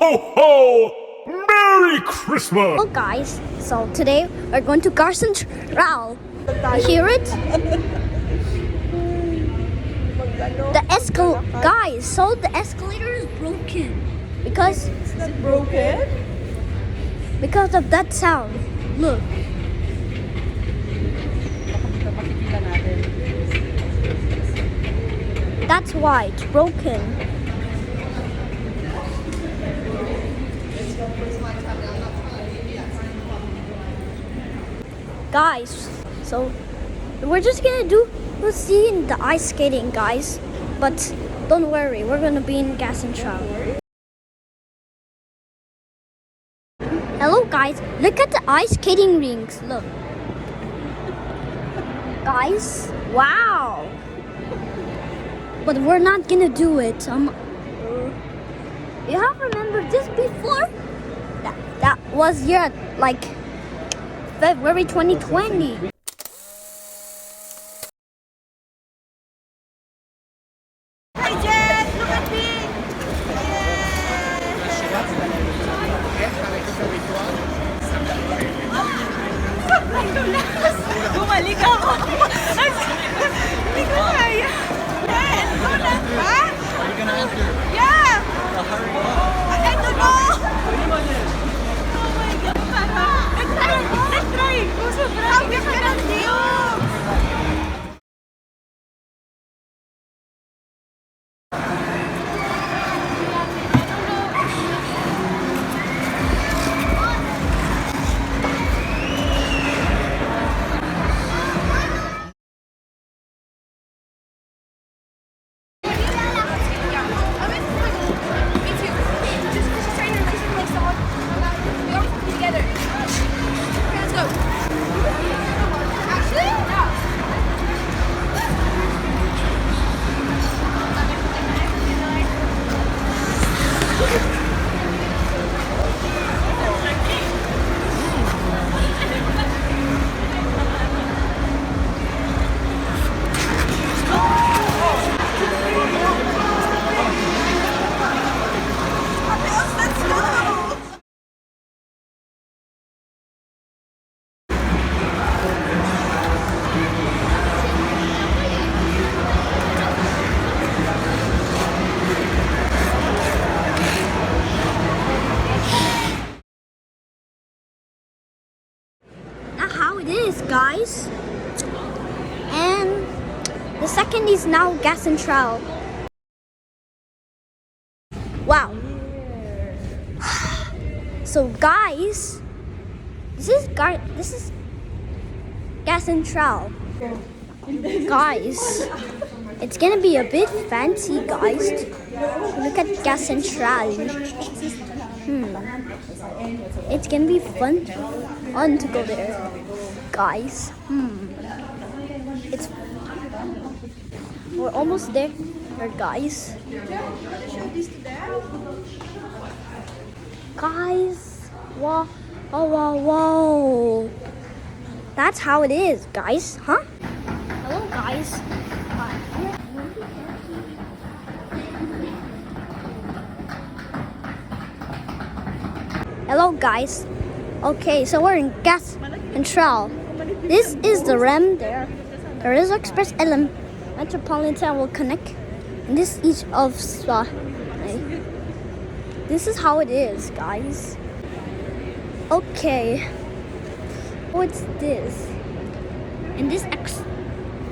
ho, ho! Merry Christmas! Hello guys, so today we're going to Gare. You hear it? Guys, so the escalator is broken. Because... Is it broken? Because of that sound. Look. That's why it's broken. Guys, so we're just gonna we'll see in the ice skating, guys. But don't worry, we're gonna be in gas and travel. Hello guys, look at the ice skating rinks, look. Guys, wow. But we're not gonna do it. You have remembered this before? That was year like February 2020. Hi Jett, look at me! Bumalik ako! Hindi ko kaya! Jett, gulat ba? Are you gonna enter? Yeah! Well, hurry up. I don't know! Oh my God, parang... Let's try! Sabi ka lang din! Guys, and the second is now gas and trowel. Wow. So guys, this is gas and trowel. Guys, it's gonna be a bit fancy, guys. Look at gas and trowel. It's gonna be fun to go there. Guys, we're almost there, guys. Guys, wow, wow. That's how it is, guys, huh? Hello, guys. Hello, guys. Okay, so we're in gas and trowel. This is the REM there. The Rizzo Express LM Metropolitan will connect. And this is each of this is how it is, guys. Okay. What's this? And this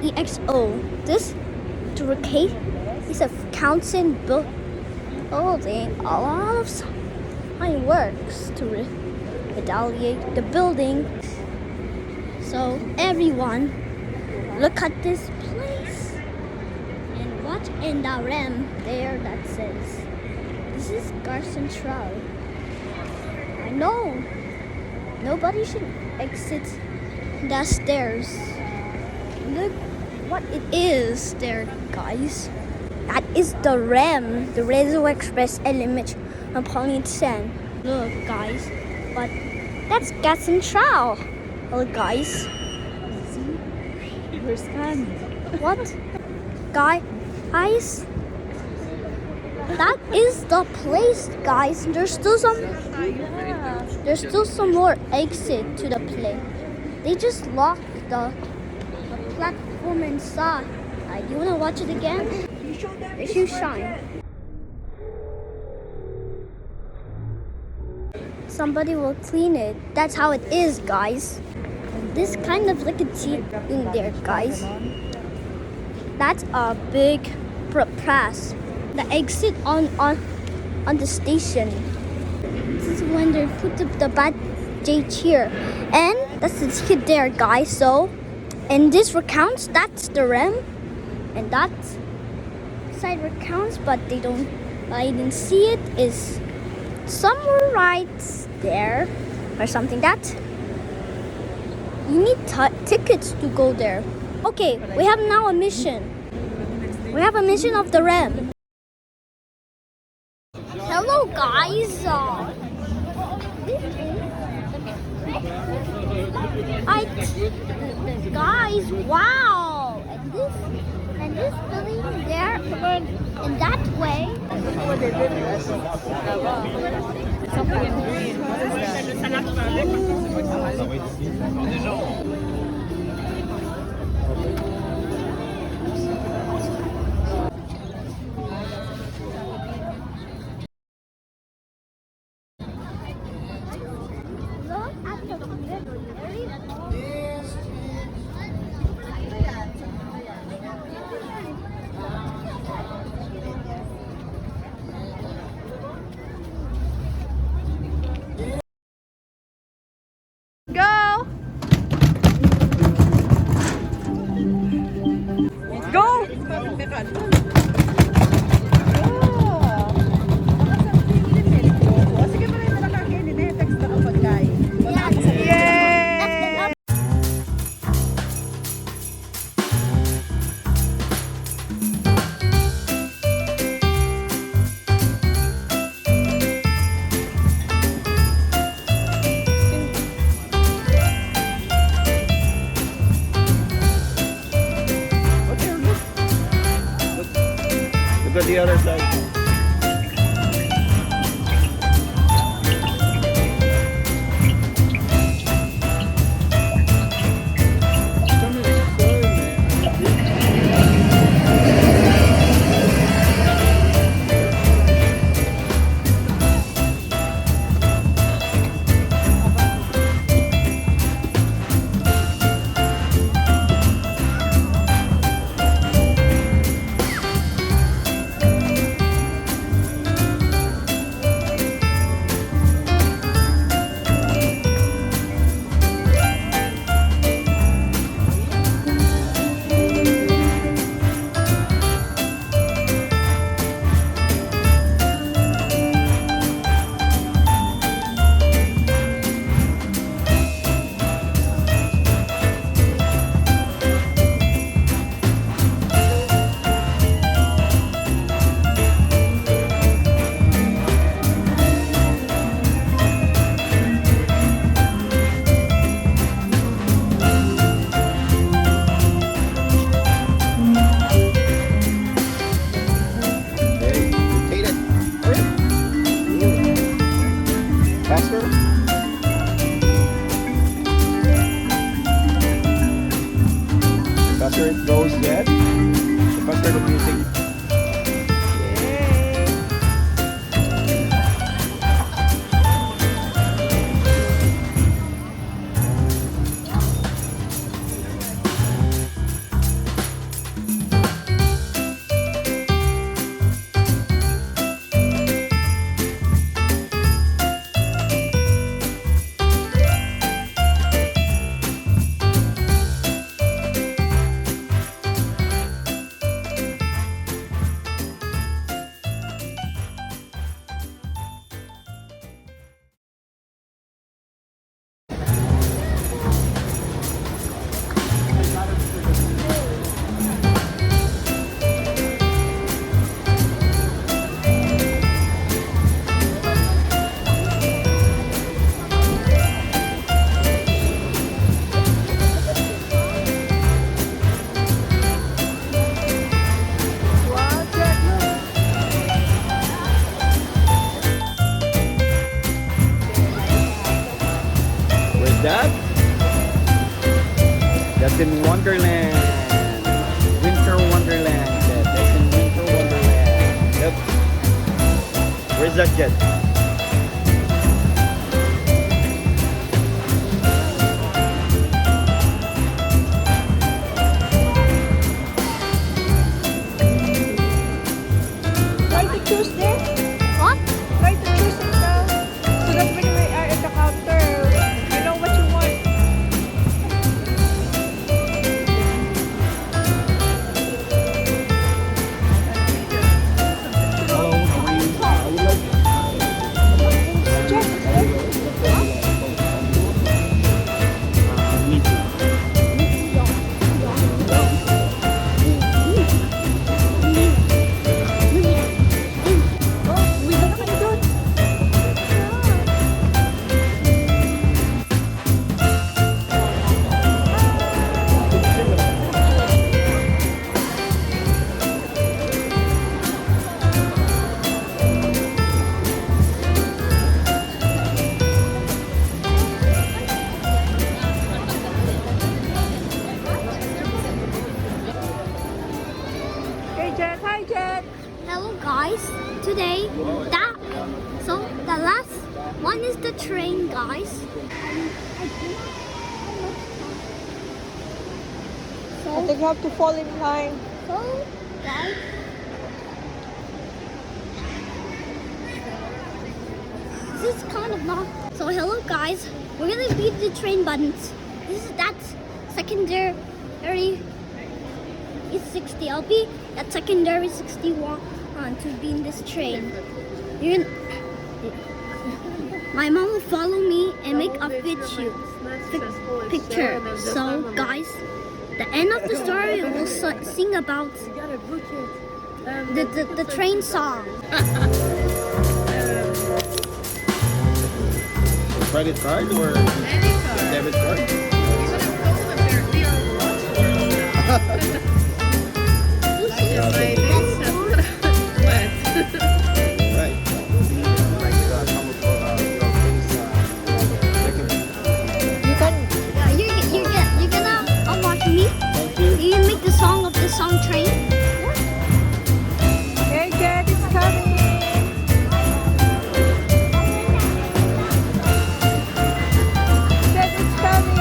EXO. This to recate is a council building. A lot of fine works to retaliate the building. So everyone, look at this place. And what in the REM there that says, this is Gare Central. I know, nobody should exit the stairs. Look what it is there, guys. That is the REM, the Rizzo Express Element Metropolitan. Look, guys, but that's gas and trowel. Oh, guys. See? We're scanned. What? Guys? That is the place, guys. There's still some more exit to the place. They just locked the platform inside. You wanna watch it again? If you shine. Somebody will clean it. That's how it is, guys. This kind of like a jeep in there, guys. That's a big press. The exit on the station. This is when they put the bad Jett here, and that's the ticket there, guys. So, and this recounts. That's the rim, and that side recounts, but they don't. I didn't see it. Is somewhere right there or something. That you need tickets to go there. Okay, we have now a mission. We have a mission of the rim. Hello, guys. Guys, wow! And this building there, in that way. Something in green. What is that? Look at the greenery. Go! Go! Look at the other side. It's in Wonderland. Winter Wonderland. Jet. It's in Winter Wonderland. Yep. Where's that Jet? Try to choose there. What? Try to choose it now. So that when we are at the counter, you know what you want. Hey Jet, hi Jet. Hello guys. Today, the last one is the train, guys. I think you have to fall in line. So, guys. This is kind of long. So, hello guys. We're gonna beat the train buttons. This is that secondary is 60. I'll be at secondary 61 to be in this train. My mom will follow me and make a picture. So, guys, the end of the story will sing about the train song. Credit card or debit card? Right. You're gonna watch me. You make the song of the song train. Hey Jet, it's coming. Jet, it's coming.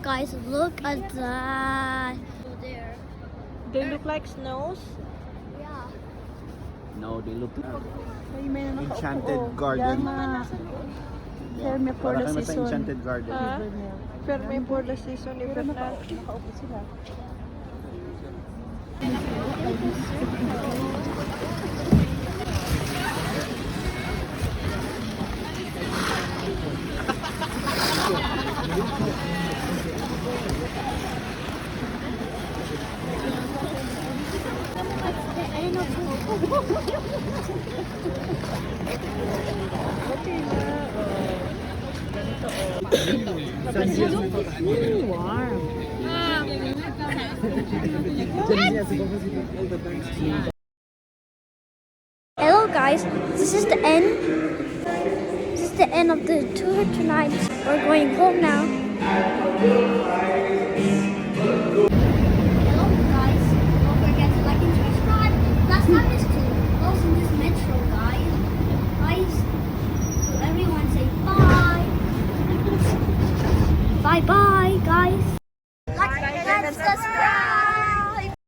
guys, look at that. Oh, there. They look like snows. Yeah. No, they look like May enchanted garden. Pero may for Para the kami sa season. enchanted garden. Pero may for the season. Pero nakaupo sila. Hello guys, this is the end. This is the end of the tour tonight. We're going home now. Hello guys, don't forget to like and subscribe. Last time is to close in this metro, guys. Guys, everyone say bye. Bye bye, guys. Like and subscribe.